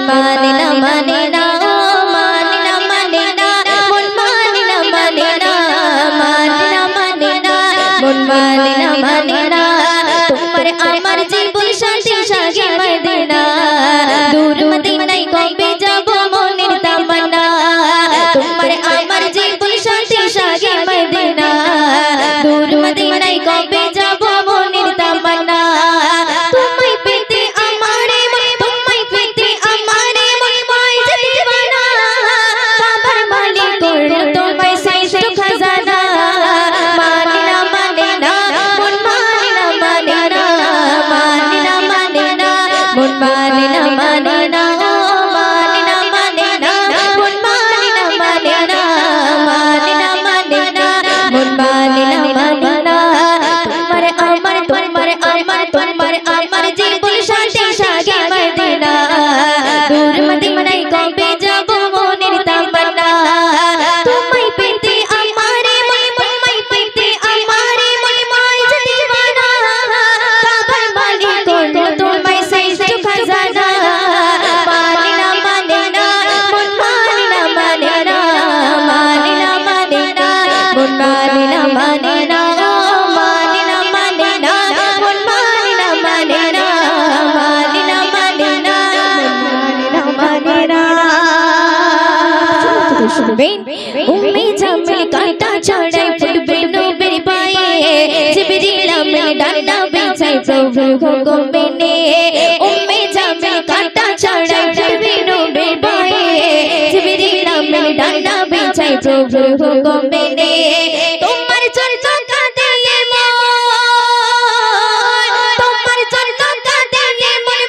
মানে না মানে না মানে না মানে না মন মানে না মানে না মানে না মানে না মন মানে না মানে না তোমার আমার জীবন সাথী সাথী মদিনা দূর মদিনায় কবে যাব মনের তামান্না তোমার আমার জীবন সাথী সাথী মদিনা দূর মদিনায় কবে যাব মনের তামান্না তোমায় পেতে আমারে তোমায় পেতে আমারে ময় দিবানা কাবার মালিক করলো তোমায় শ্রেষ্ঠ খাজানা মানে না মানে না মন মানে না মানে না মানে না মানে না মন মানে না মানে না মানে না মানে না মন মানে না মানে না মানে না মানে না মন মানে না মানে না তোমার আমার তোমার আমার তোমার আমার জীবন সাথী সাথী মদিনা দূর মদিনায় কবে যাব মনের তামান্না তোমায় পেতে আমারে তোমায় পেতে আমারে ময় দিবানা কাবার মালিক করলো তোমায় শ্রেষ্ঠ খাজানা মানে না মানে না মন মানে না মানে না মানে না মানে না মন মানে না মানে না মানে না মানে না মন মানে না মানে না মানে না মানে না মানে না মানে না শুনবেন উম্মে জামিল কাঁটা ছড়াই ফুটবে নবীর পায়ে জিবরিল আমিন ডান্ডা বিছাই প্রভুর হুকুম মেনে উম্মে জামিল কাঁটা ছড়াই ফুটবে নবীর পায়ে জিবরিল আমিন ডান্ডা বিছাই প্রভুর হুকুম মেনে তোমার চর্চা কাঁদে মন তোমার চর্চা কাঁদে মন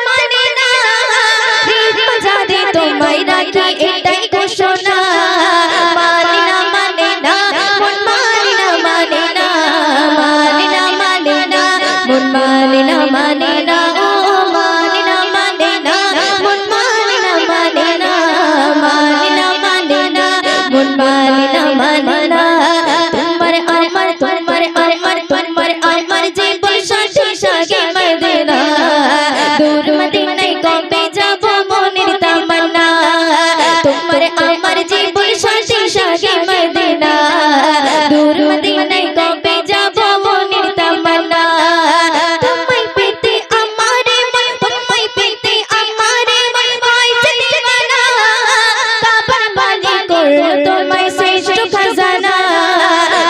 মানে না হৃদ বাজারে তোমায় রাখি এটাই ঘোষণা মানে না মানে না মন মানে না মানে না মানে না মানে না মন মানে না মানে না মানে না মানে না মন মানে না মানে না মানে না মানে না মন মানে না মানে না তোমার আমার তোমার আমার তোমার আমার জীবন সাথী সাথী মদিনা দূর মদিনায় কবে যাব মনের তামান্না তোমার আমার জীবন সাথী সাথী মদিনা দূর মদিনায় কবে যাব মনের তামান্না তোমায় পেতে আমারে তোমায় পেতে আমারে ময় দিবানা কাবার মালিক করলো তোমায় শ্রেষ্ঠ খাজানা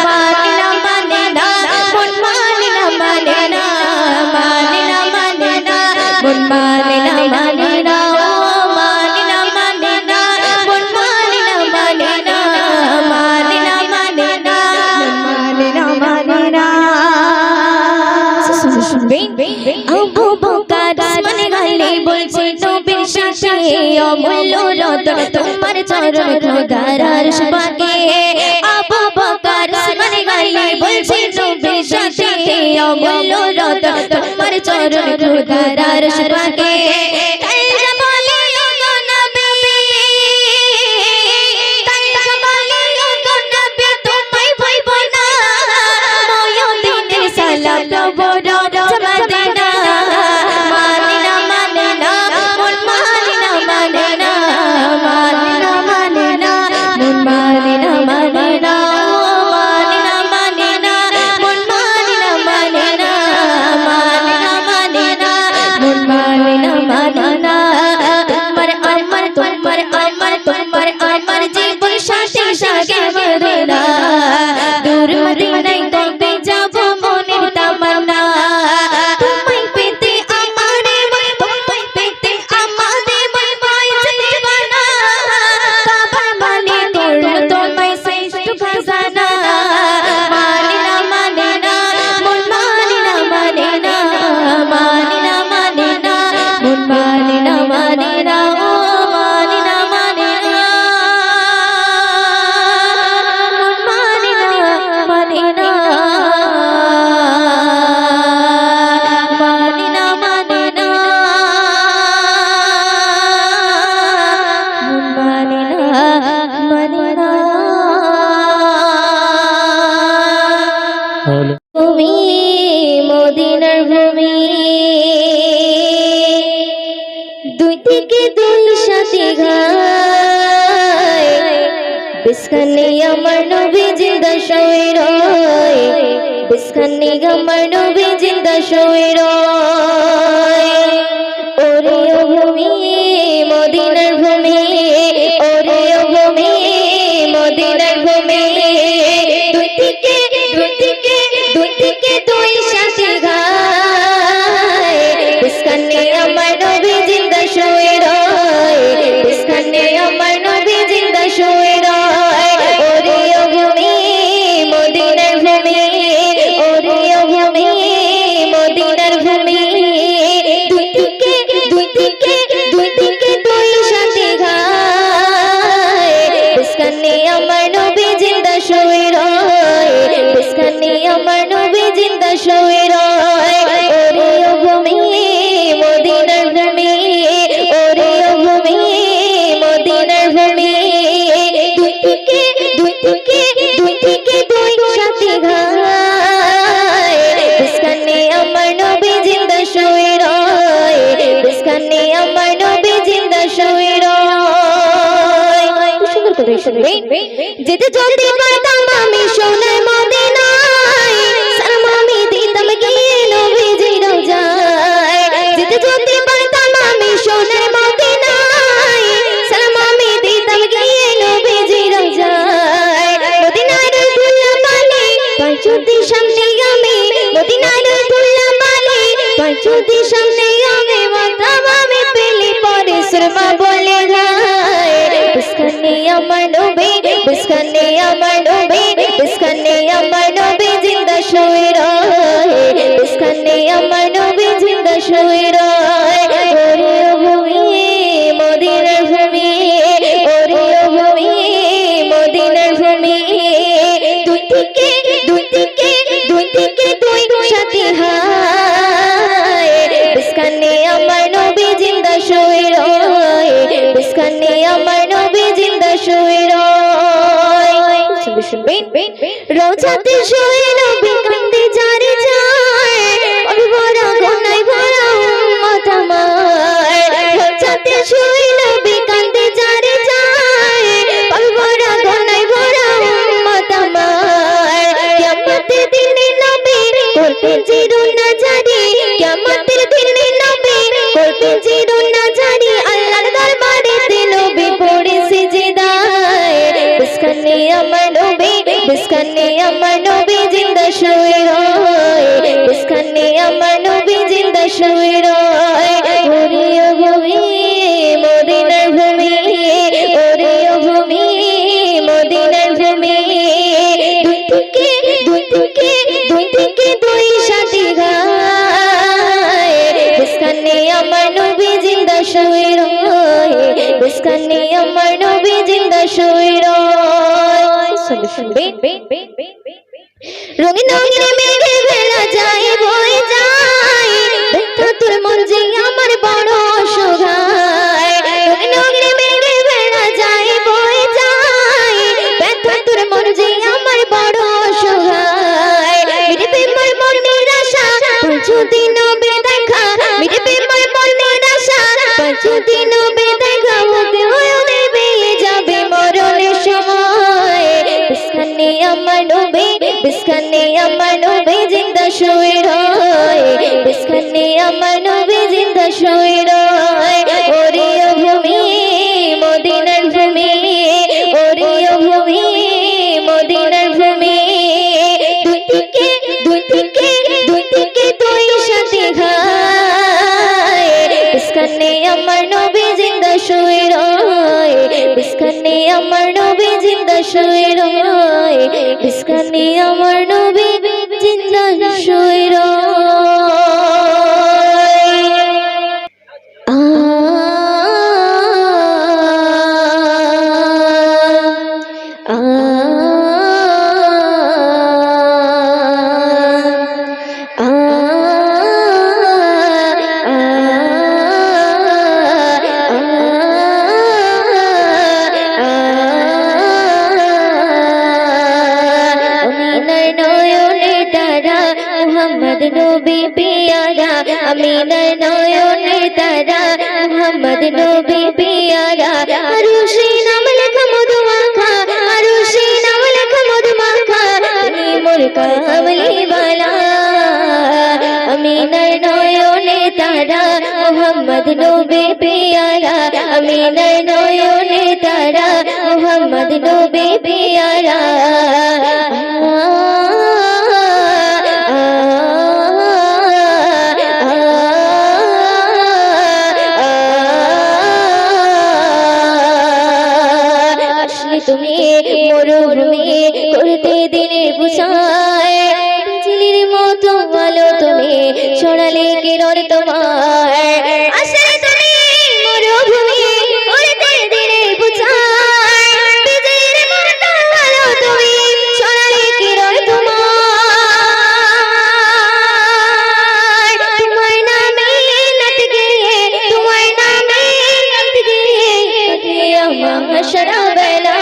মানে না মানে না মন মানে না মানে না মানে না মানে না মন মানে না মানে না মানে না মানে না মন মানে না মানে না মানে না মানে না মানে না মানে না শুনবেন আবু বকর মানে গালে বলছে নবীর সাথে অমূল্য রতন তোমার চরণ খোদার আরশ পাকে আবু বকর মানে গালে বলছে নবীর সাথে অমূল্য রতন তোমার চরণ খোদার আরশ পাকে আমার জীবন সাথী সাথী মদিনা দূর মদিনায় কবে যাব মনের তামান্না তোমায় পেতে আমারে তোমায় পেতে আমারে ময় দিবানা কাবার মালিক করলো তোমায় শ্রেষ্ঠ খাজানা মানে না মানে না মন মানে না মানে না মানে না মানে না মন মানে না মানে না তুমি মদিনার ভূমি দুই থেকে দুই সাথে গায় বিস্কানে আমার নবী জিন্দা শুয়ে রয় বিস্কানে আমার নবী জিন্দা শুয়ে রয় ওরে ও ভূমি মদিনার ভূমি ওরে ও ভূমি মদিনার ভূমি দুই থেকে দুই সাথে গায় বিস্কানে আমার নবী জিন্দা শুয়ে রয় বিস্কানে আমার নবী জিন্দা শুয়ে রয় ওরে ও ভূমি মদিনার ভূমি ওরে ও ভূমি মদিনার ভূমি দুই থেকে দুই সাথে গায় বিস্কানে আমার নবী জিন্দা শুয়ে রয় বিস্কানে আমার নবী জিন্দা শুয়ে রয় ওরে ও ভূমি মদিনার ভূমি ওরে ও ভূমি মদিনার ভূমি দুই থেকে দুই সাথে গায় বিস্কানে আমার নবী জিন্দা শুয়ে রয় বিস্কানে আমার নবী জিন্দা শুয়ে রয় সুন্দর করে শুনবে যেতে যদি পারতাম আমি সোনার মদিনায় সালাম আমি দিতাম গিয়ে নবীজির রওজায় যেতে যদি পারতাম আমি সোনার মদিনায় সালাম আমি দিতাম গিয়ে নবীজির রওজায় মদিনার দুল্লা মালি পাঁচুতি সামনে আমি মদিনার দুল্লা মালি পাঁচুতি সামনে আমি মাতাম আমি পেলি পরে সুরমা বলে গায় বিস্কানে আমার নবী বিস্কানে আমার নবী বিস্কানে আমার নবী জিন্দা শুয়ে রয় বিস্কানে আমার নবী জিন্দা শুয়ে রয় ওরে ও ভূমি মদিনার ভূমি ওরে ও ভূমি মদিনার ভূমি দুই থেকে দুই সাথে হায় বিস্কানে আমার নবী জিন্দা শুয়ে রয় বিস্কানে আমার নবী জিন্দা শুয়ে রয় রওজাতে শুয়ে নবী কান্দে যারে যায় পাপি ভরা গুনায় ভরা উম্মত আমার রওজাতে শুয়ে নবী কান্দে যারে যায় পাপি ভরা গুনায় ভরা উম্মত আমার কিয়ামতের দিনে নবী করবে জিরো না জারি কিয়ামতের দিনে নবী করবে জিরো না জারি আল্লাহর দরবারে নবী পড়ে সিজদায় বিস্কানে আমার নবী বিস্কানে আমার নবী জিন্দা শুয়ে রয় বিস্কানে আমার নবী জিন্দা শুয়ে রয় ওরে ও ভূমি মদিনার ভূমি ওরে ও ভূমি মদিনার ভূমি দুই থেকে দুই সাথে গায় বিস্কানে আমার নবী জিন্দা শুয়ে রয় বিস্কানে আমার নবী জিন্দা শুয়ে রয় শুনবে রঙিন রঙিন মেঘে ভেলা যায় বয়ে যায় ব্যথা তোর মন যে আমার বড় অসহায় রঙিন রঙিন মেঘে ভেলা যায় বয়ে যায় ব্যথা তোর মন যে আমার বড় অসহায় মিটবে মোর মনের আশা পাঁচদিন বেদেখা মিটবে মোর মনের আশা পাঁচদিন বেদেখা হতে হয় দেবে যাবে মরণের সময় বিস্কানে আমার নবী বিস্কানে আমার নবী জিন্দা শুয়ে রয় বিস্কানে আমার নবী জিন্দা শুয়ে রয় ওরে ও ভূমি মদিনার ভূমি ওরে ও ভূমি মদিনার ভূমি দুই থেকে দুই সাথে গায় বিস্কানে আমার নবী জিন্দা শুয়ে রয় বিস্কানে আমার নবী জিন্দা শুয়ে রয় বিস্কানে আমার নবী জিন্দা শুয়ে রয় আ আ মোহাম্মদ নবী পিয়ারা আমিনার নয়নের তারা মোহাম্মদ নবী পিয়ারা আরশে নাম লেখা মধু মাখা আরশে নাম লেখা মধু মাখা তিনি মোর কামলি বালা আমিনার নয়নে তারা মোহাম্মদ নবী পিয়ারা আমিনার নয়নে তারা মোহাম্মদ নবী পিয়ারা তুমি মরুভূমি করতে দিনের বুঝায় বিজলির মতো আলো তুমি ছড়ালে কিরণ তোমার আসলে তুমি মরুভূমি করতে দিনের বুঝায় বিজলির মতো আলো তুমি ছড়ালে কিরণ তোমার তোমার নামে নাত গিয়ে তোমার নামে নাত গিয়ে কাটিয়া মাহশরা বেলা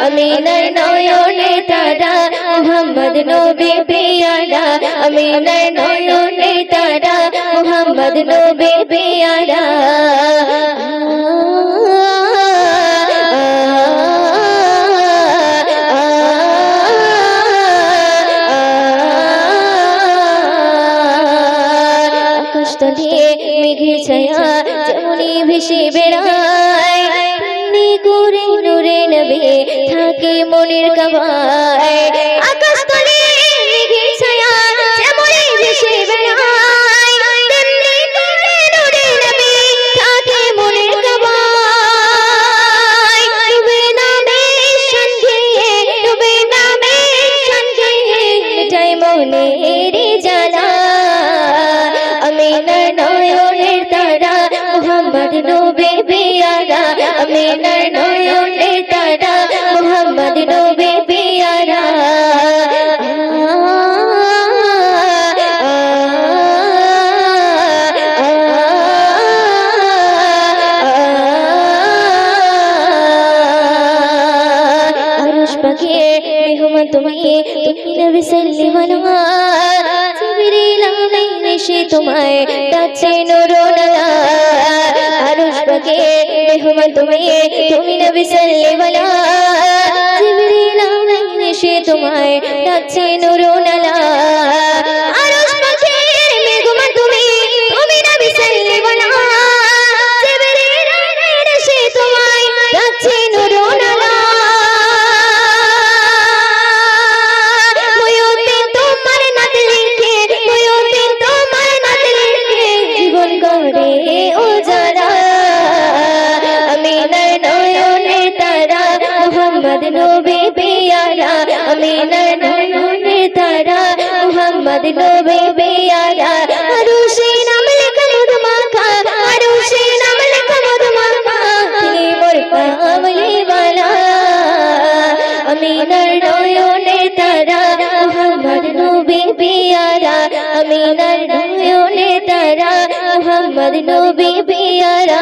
আমিনার নয়নে তারা মোহাম্মদ নবী পিয়ারা আমিনার নয়নে তারা মোহাম্মদ নবী পিয়ারা আকাশতলে মেঘের ছায়া যেমনি ভেসে বেড়ায় করে নূরে নবী থাকে মনের কাবায় আকাশতলে মেঘের ছায়া যেমনি ভেসে বেড়ায় তেমনি করে নূরে নবী থাকে মনের কাবায় ডুবে নামে শান গেয়ে ডুবে নামে শান গেয়ে মিটাই মনের জ্বালা আমিনার নয়নের তারা মোহাম্মদ নবী পিয়ারা আমিনার নয়নের তারা মোহাম্মদ নবী পিয়ারা আরশ পাকের মেহমান তুমি তুমি নবী সাল্লাল্লাহু আলাইহি জিবরিল আমিন এসে তোমায় ডাকছে নূরুল্লাহ আরশ পাকের মেহমান তুমি তুমি নবী সাল্লাল্লাহু আলাইহি জিবরিল আমিন এসে তোমায় ডাকছে নূরুল্লাহ আরশ পাকের মেহমান তুমি তুমি নবী সাল্লাল্লাহু আলাইহি জিবরিল আমিন এসে তোমায় ডাকছে নূরুল্লাহ মোহাম্মদ নবী পিয়ারা আমিনার নয়নে তারা মোহাম্মদ নবী পিয়ারা আরশে নাম লেখা মধু মাখা আরশে নাম লেখা মধু মাখা তিনি মোর কামলি বালা আমিনার নয়নে তারা মোহাম্মদ নবী পিয়ারা আমিনার নয়নে তারা মোহাম্মদ নবী পিয়ারা